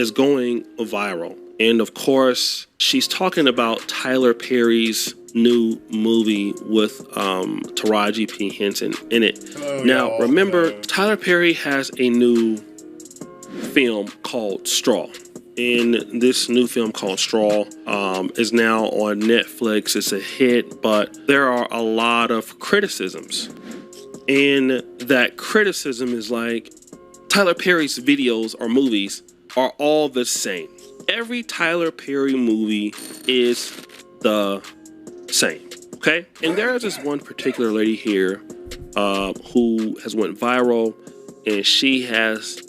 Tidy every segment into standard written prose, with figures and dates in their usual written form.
is going viral. And of course, she's talking about Tyler Perry's new movie with Taraji P. Henson in it. Now, remember, Tyler Perry has a new film called Straw. And this new film called Straw is now on Netflix. It's a hit, but there are a lot of criticisms. And that criticism is like, Tyler Perry's videos or movies are all the same. Every Tyler Perry movie is the same, okay? And there is this one particular lady here who has went viral, and she has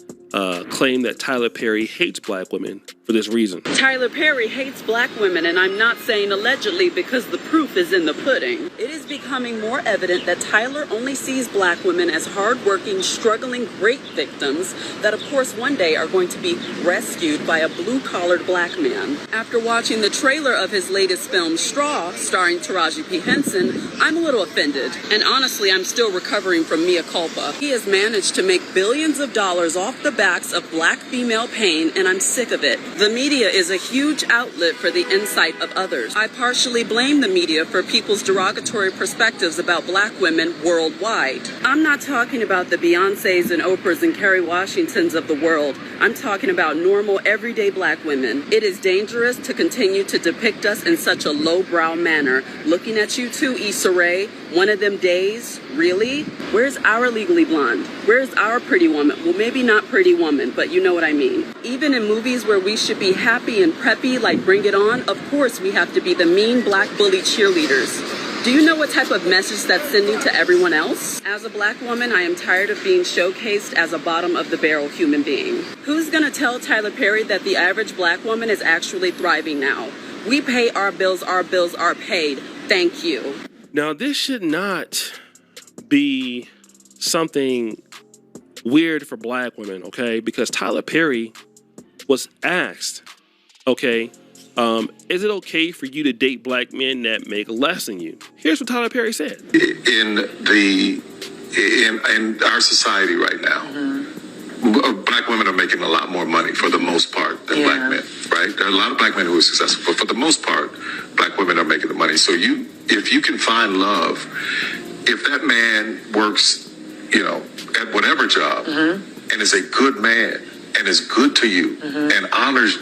claimed that Tyler Perry hates black women for this reason. Tyler Perry hates black women, and I'm not saying allegedly because the proof is in the pudding. It is becoming more evident that Tyler only sees black women as hardworking, struggling rape victims that, of course, one day are going to be rescued by a blue-collared black man. After watching the trailer of his latest film, Straw, starring Taraji P. Henson, I'm a little offended. And honestly, I'm still recovering from mea culpa. He has managed to make billions of dollars off the backs of black female pain, and I'm sick of it. The media is a huge outlet for the insight of others. I partially blame the media for people's derogatory perspectives about black women worldwide. I'm not talking about the Beyoncés and Oprahs and Kerry Washingtons of the world. I'm talking about normal, everyday black women. It is dangerous to continue to depict us in such a lowbrow manner. Looking at you too, Issa Rae, one of them days, really? Where's our Legally Blonde? Where's our Pretty Woman? Well, maybe not Pretty Woman, but you know what I mean. Even in movies where we should be happy and preppy, like Bring It On, of course we have to be the mean black bully cheerleaders. Do you know what type of message that's sending to everyone else? As a black woman, I am tired of being showcased as a bottom-of-the-barrel human being. Who's gonna tell Tyler Perry that the average black woman is actually thriving now? We pay our bills are paid. Thank you. Now, this should not be something weird for black women, okay? Because Tyler Perry was asked, okay, is it okay for you to date black men that make less than you? Here's what Tyler Perry said. In our society right now, black women are making a lot more money for the most part than black men, right? There are a lot of black men who are successful, but for the most part, black women are making the money. So if you can find love, if that man works, at whatever job and is a good man and is good to you and honors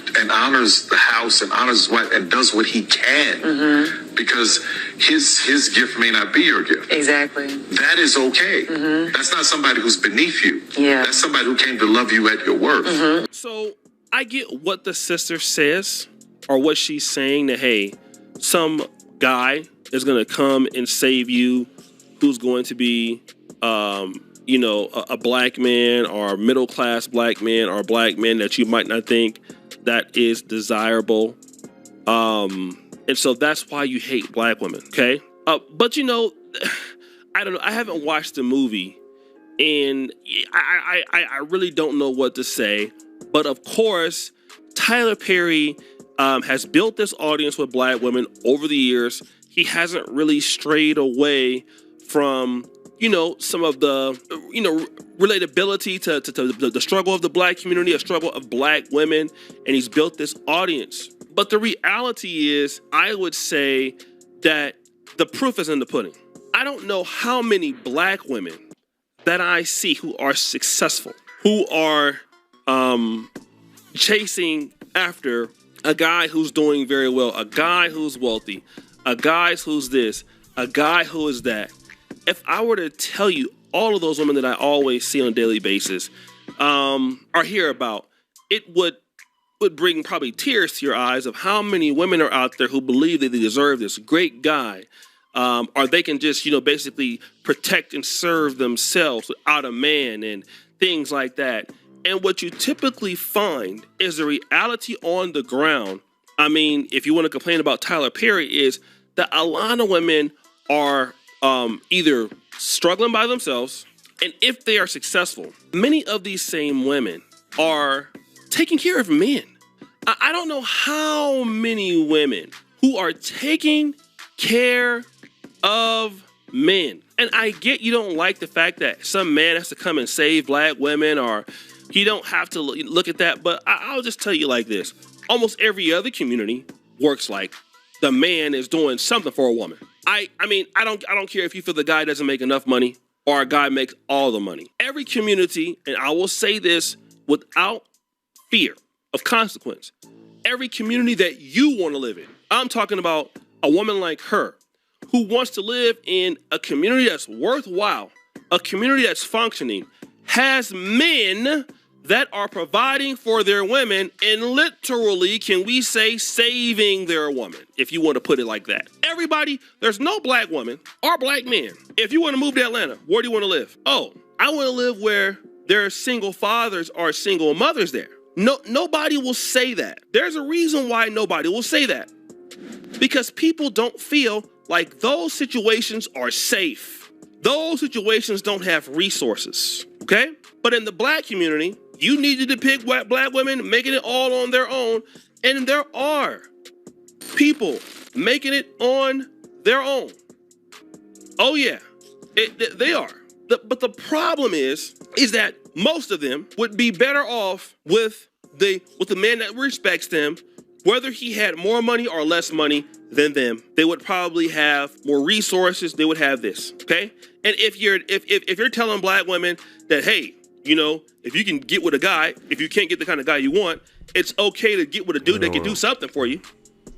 the house and honors his wife and does what he can because his gift may not be your gift. Exactly. That is okay. That's not somebody who's beneath you. Yeah. That's somebody who came to love you at your worth. So I get what the sister says or what she's saying that, hey, some guy is going to come and save you who's going to be, a black man or middle-class black man or a black man that you might not think that is desirable. And so that's why you hate black women, okay? But, I don't know. I haven't watched the movie, and I really don't know what to say. But, of course, Tyler Perry has built this audience with black women over the years. He hasn't really strayed away from, some of the, relatability to the struggle of the black community, a struggle of black women, and he's built this audience. But the reality is, I would say that the proof is in the pudding. I don't know how many black women that I see who are successful, who are chasing after a guy who's doing very well, a guy who's wealthy, a guy who's this, a guy who is that. If I were to tell you all of those women that I always see on a daily basis or hear about, it would bring probably tears to your eyes of how many women are out there who believe that they deserve this great guy, or they can just, basically protect and serve themselves without a man and things like that. And what you typically find is the reality on the ground. I mean, if you want to complain about Tyler Perry, is that a lot of women are either struggling by themselves, and if they are successful, many of these same women are taking care of men. I don't know how many women who are taking care of men. And I get you don't like the fact that some man has to come and save black women or You don't have to look at that, but I'll just tell you like this. Almost every other community works like the man is doing something for a woman. I mean, I don't care if you feel the guy doesn't make enough money or a guy makes all the money. Every community, and I will say this without fear of consequence, every community that you want to live in, I'm talking about a woman like her who wants to live in a community that's worthwhile, a community that's functioning, has men that are providing for their women and literally, can we say, saving their woman, if you want to put it like that. Everybody, there's no black woman or black man. If you want to move to Atlanta, where do you want to live? Oh, I want to live where there are single fathers or single mothers there. No, nobody will say that. There's a reason why nobody will say that. Because people don't feel like those situations are safe. Those situations don't have resources, okay? But in the black community, you need to depict black women making it all on their own, and there are people making it on their own. Oh yeah, they are. But the problem is that most of them would be better off with the man that respects them, whether he had more money or less money than them. They would probably have more resources. They would have this, okay? And if you're telling black women that, hey, you know, if you can get with a guy, if you can't get the kind of guy you want, it's okay to get with a dude that can do something for you.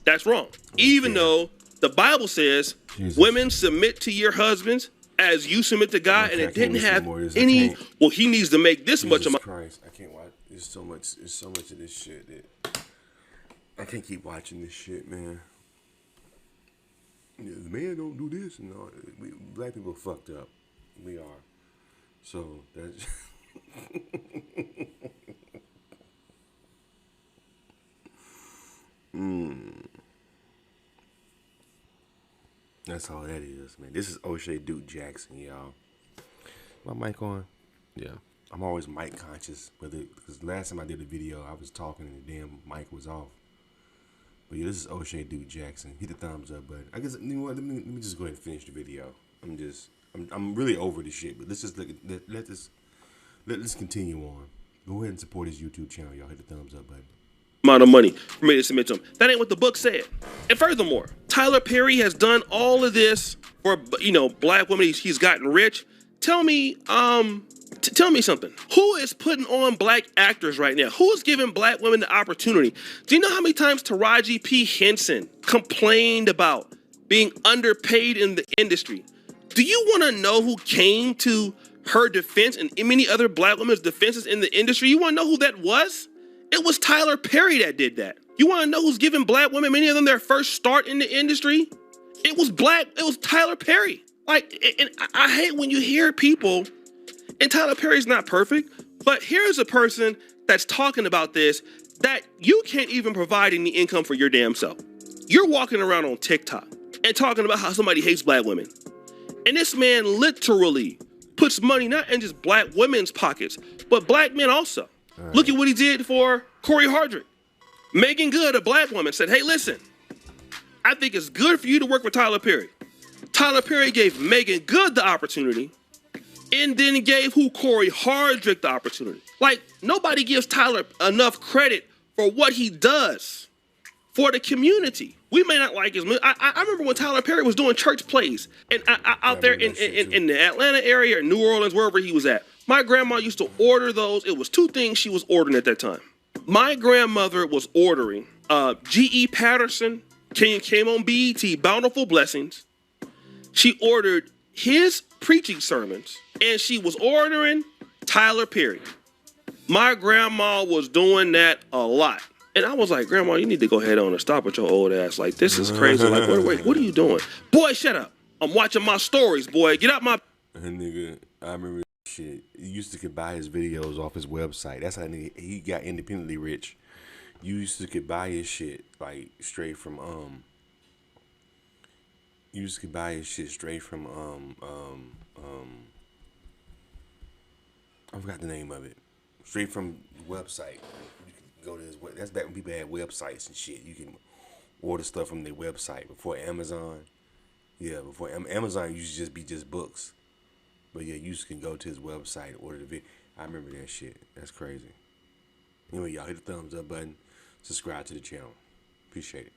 That's wrong. Even though the Bible says women submit to your husbands as you submit to God, and it didn't have any. Well, he needs to make this much of my. Christ, I can't watch. There's so much of this shit that I can't keep watching this shit, man. Yeah, the man don't do this, and all. Black people fucked up. We are. So that's. That's all that is, man. This is O'Shea Duke Jackson, y'all. My mic on? Yeah. I'm always mic conscious, because last time I did a video, I was talking and the damn mic was off. But yeah, this is O'Shea Duke Jackson. Hit the thumbs up button. I guess, you know what? Let me just go ahead and finish the video. I'm really over this shit. But let's just let's continue on. Go ahead and support his YouTube channel, y'all. Hit the thumbs up button. Amount of money for me to submit to him. That ain't what the book said. And furthermore, Tyler Perry has done all of this for, you know, black women. He's gotten rich. Tell me something. Who is putting on black actors right now? Who is giving black women the opportunity? Do you know how many times Taraji P. Henson complained about being underpaid in the industry? Do you want to know who came to her defense and many other black women's defenses in the industry? You want to know who that was? It was Tyler Perry that did that. You want to know who's giving black women, many of them, their first start in the industry? It was Tyler Perry. Like, and I hate when you hear people, and Tyler Perry's not perfect, but here's a person that's talking about this, that you can't even provide any income for your damn self. You're walking around on TikTok and talking about how somebody hates black women. And this man literally puts money not in just black women's pockets, but black men also. Right. Look at what he did for Corey Hardrick. Megan Good, a black woman, said, hey, listen, I think it's good for you to work with Tyler Perry. Tyler Perry gave Megan Good the opportunity and then gave Corey Hardrick the opportunity. Like, nobody gives Tyler enough credit for what he does for the community. We may not like his movie. I remember when Tyler Perry was doing church plays and out there in the Atlanta area or New Orleans, wherever he was at. My grandma used to order those. It was two things she was ordering at that time. My grandmother was ordering G.E. Patterson, came on BET, Bountiful Blessings. She ordered his preaching sermons, and she was ordering Tyler Perry. My grandma was doing that a lot. And I was like, Grandma, you need to go ahead on and stop with your old ass. Like, this is crazy. Like, what are you doing? Boy, shut up. I'm watching my stories, boy. Get out my... Nigga, I remember shit. He used to buy his videos off his website. That's how he got independently rich. You used to could buy his shit, like, straight from, You used to buy his shit straight from, I forgot the name of it. Straight from the website. You can go to his web. That's back when people had websites and shit. You can order stuff from their website before Amazon. Yeah, before Amazon used to just be just books. But yeah, you can go to his website, order the video. I remember that shit. That's crazy. Anyway, y'all hit the thumbs up button. Subscribe to the channel. Appreciate it.